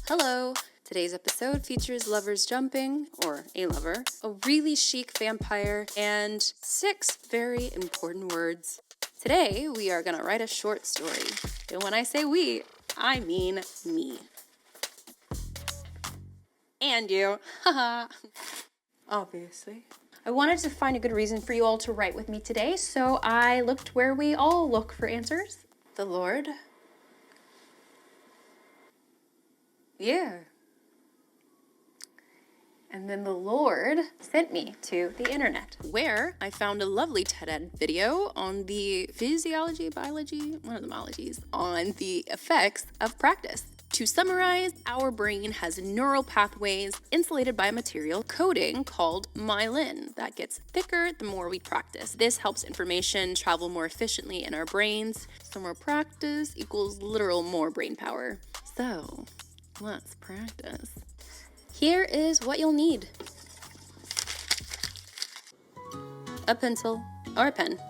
Hello! Today's episode features lovers jumping, or a lover, a really chic vampire, and 6 very important words. Today, we are gonna write a short story. And when I say we, I mean me. And you. Haha. Obviously. I wanted to find a good reason for you all to write with me today, so I looked where we all look for answers. The Lord. Yeah. And then the Lord sent me to the internet, where I found a lovely TED video on the one of the biologies, on the effects of practice. To summarize, our brain has neural pathways insulated by a material coating called myelin that gets thicker the more we practice. This helps information travel more efficiently in our brains. So more practice equals literal more brain power. So let's practice. Here is what you'll need. A pencil or a pen,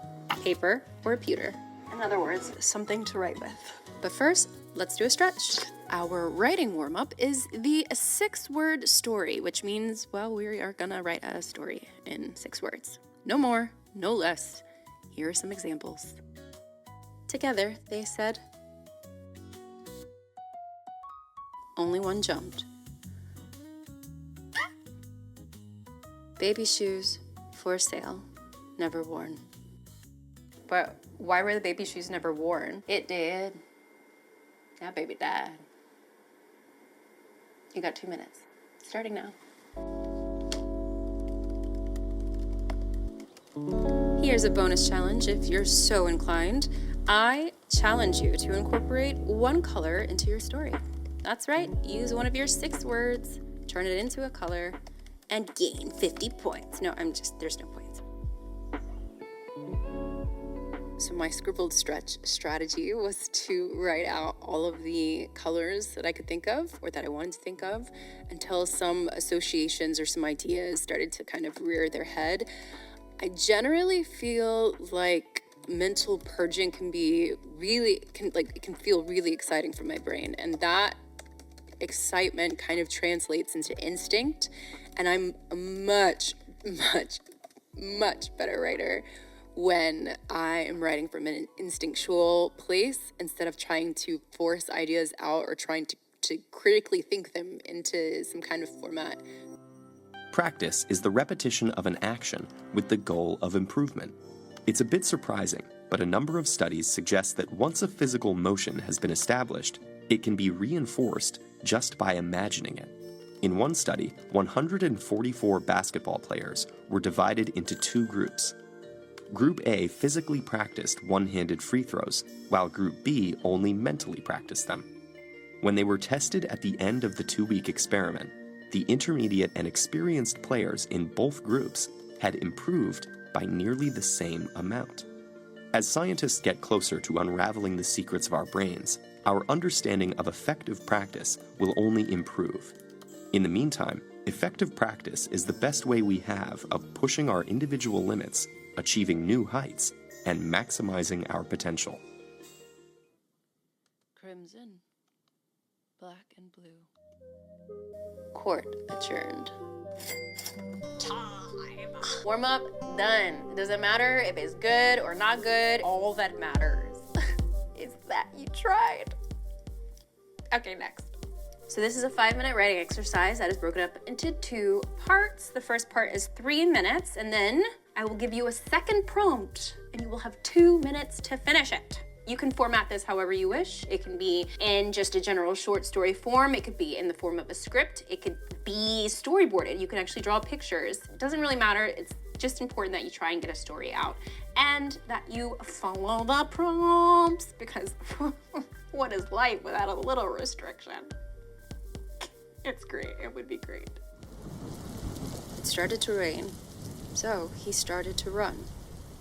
paper or a pewter. In other words, something to write with. But first, let's do a stretch. Our writing warm-up is the 6-word story, which means, well, we are gonna write a story in 6 words. No more, no less. Here are some examples. Together, they said, only one jumped. Baby shoes for sale, never worn. But why were the baby shoes never worn? It did. That baby died. You got 2 minutes. Starting now. Here's a bonus challenge if you're so inclined. I challenge you to incorporate one color into your story. That's right, use one of your 6 words, turn it into a color, and gain 50 points. No, there's no points. So my scribbled stretch strategy was to write out all of the colors that I could think of, or that I wanted to think of, until some associations or some ideas started to kind of rear their head. I generally feel like mental purging can feel really exciting for my brain, and that excitement kind of translates into instinct, and I'm a much better writer when I am writing from an instinctual place instead of trying to force ideas out or trying to critically think them into some kind of format. Practice is the repetition of an action with the goal of improvement. It's a bit surprising, but a number of studies suggest that once a physical motion has been established, it can be reinforced just by imagining it. In one study, 144 basketball players were divided into 2 groups. Group A physically practiced one-handed free throws, while Group B only mentally practiced them. When they were tested at the end of the 2-week experiment, the intermediate and experienced players in both groups had improved by nearly the same amount. As scientists get closer to unraveling the secrets of our brains, our understanding of effective practice will only improve. In the meantime, effective practice is the best way we have of pushing our individual limits, achieving new heights, and maximizing our potential. Crimson, black and blue. Court adjourned. Time. Warm up, done. It doesn't matter if it's good or not good. All that matters is that you tried. Okay, next. So this is a 5-minute writing exercise that is broken up into 2 parts. The first part is 3 minutes, and then I will give you a second prompt, and you will have 2 minutes to finish it. You can format this however you wish. It can be in just a general short story form. It could be in the form of a script. It could be storyboarded. You can actually draw pictures. It doesn't really matter. It's just important that you try and get a story out and that you follow the prompts, because what is life without a little restriction? It's great. It would be great. It started to rain, so he started to run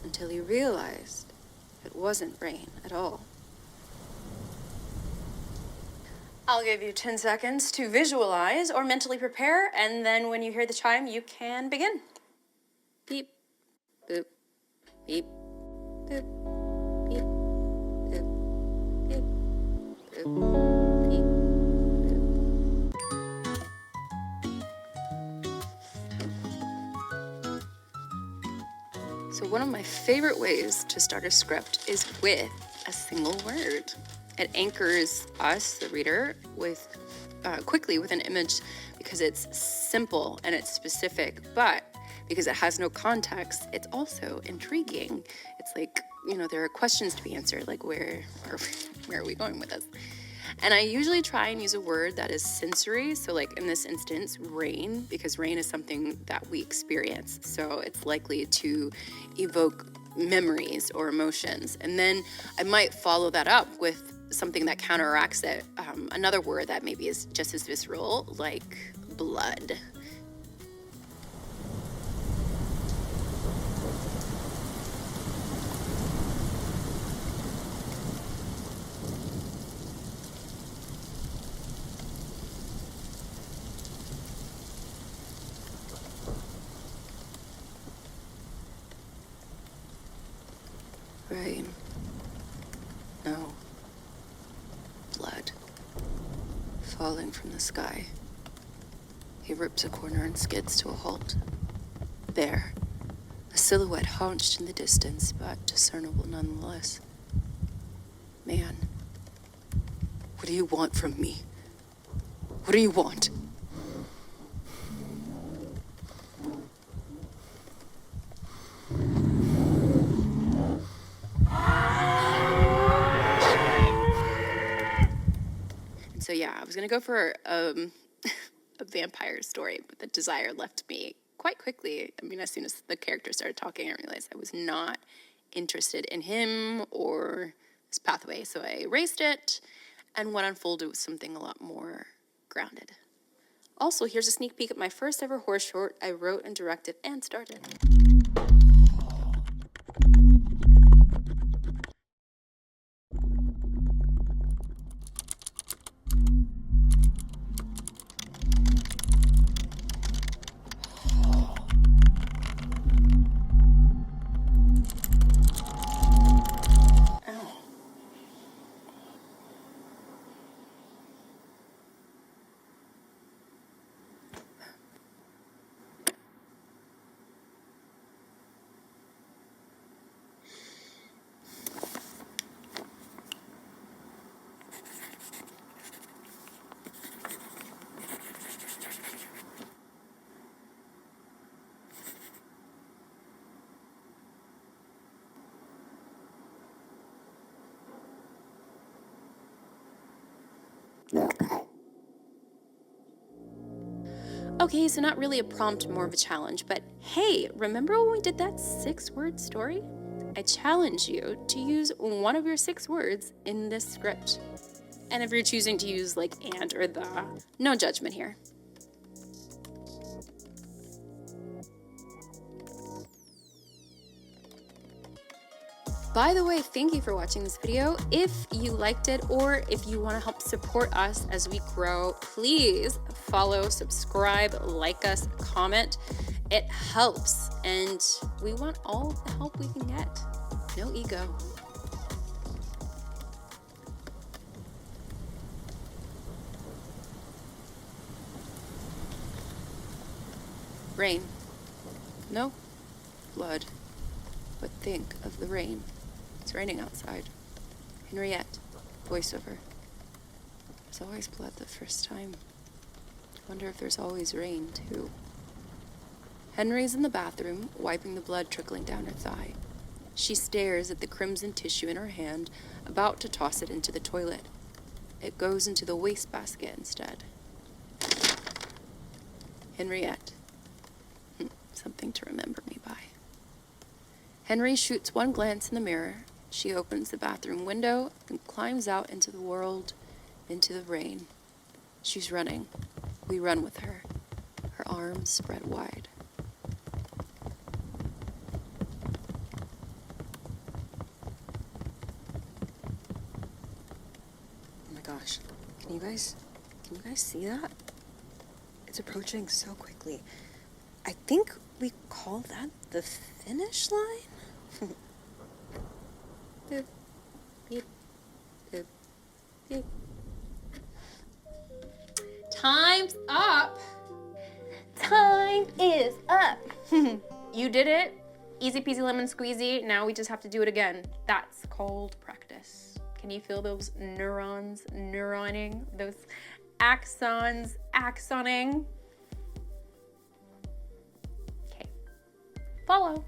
until he realized it wasn't rain at all. I'll give you 10 seconds to visualize or mentally prepare, and then when you hear the chime, you can begin. Beep, boop, beep, boop, beep, boop, beep, boop, beep, boop. So one of my favorite ways to start a script is with a single word. It anchors us, the reader, quickly with an image because it's simple and it's specific, but because it has no context, it's also intriguing. It's like, there are questions to be answered, like where are we going with this? And I usually try and use a word that is sensory. So like in this instance, rain, because rain is something that we experience. So it's likely to evoke memories or emotions. And then I might follow that up with something that counteracts it. Another word that maybe is just as visceral, like blood. Rain. No. Blood. Falling from the sky. He rips a corner and skids to a halt. There. A silhouette hunched in the distance, but discernible nonetheless. Man. What do you want from me? What do you want? So yeah, I was gonna go for a vampire story, but the desire left me quite quickly. I mean, as soon as the character started talking, I realized I was not interested in him or his pathway. So I erased it, and what unfolded was something a lot more grounded. Also, here's a sneak peek at my first ever horror short I wrote and directed and started. Okay, so not really a prompt, more of a challenge, but hey, remember when we did that 6-word story? I challenge you to use one of your 6 words in this script. And if you're choosing to use like and or the, no judgment here. By the way, thank you for watching this video. If you liked it or if you want to help support us as we grow, please follow, subscribe, like us, comment. It helps, and we want all the help we can get. No ego. Rain. No blood, but think of the rain. It's raining outside. Henriette, voiceover. There's always blood the first time. I wonder if there's always rain, too. Henry's in the bathroom, wiping the blood trickling down her thigh. She stares at the crimson tissue in her hand, about to toss it into the toilet. It goes into the wastebasket instead. Henriette. Something to remember me by. Henry shoots one glance in the mirror. She opens the bathroom window and climbs out into the world, into the rain. She's running. We run with her, her arms spread wide. Oh my gosh, can you guys see that? It's approaching so quickly. I think we call that the finish line? Boop, beep, boop, beep. Time's up. Time is up. You did it. Easy peasy lemon squeezy. Now we just have to do it again. That's called practice. Can you feel those neurons neuroning? Those axons axoning? Okay. Follow.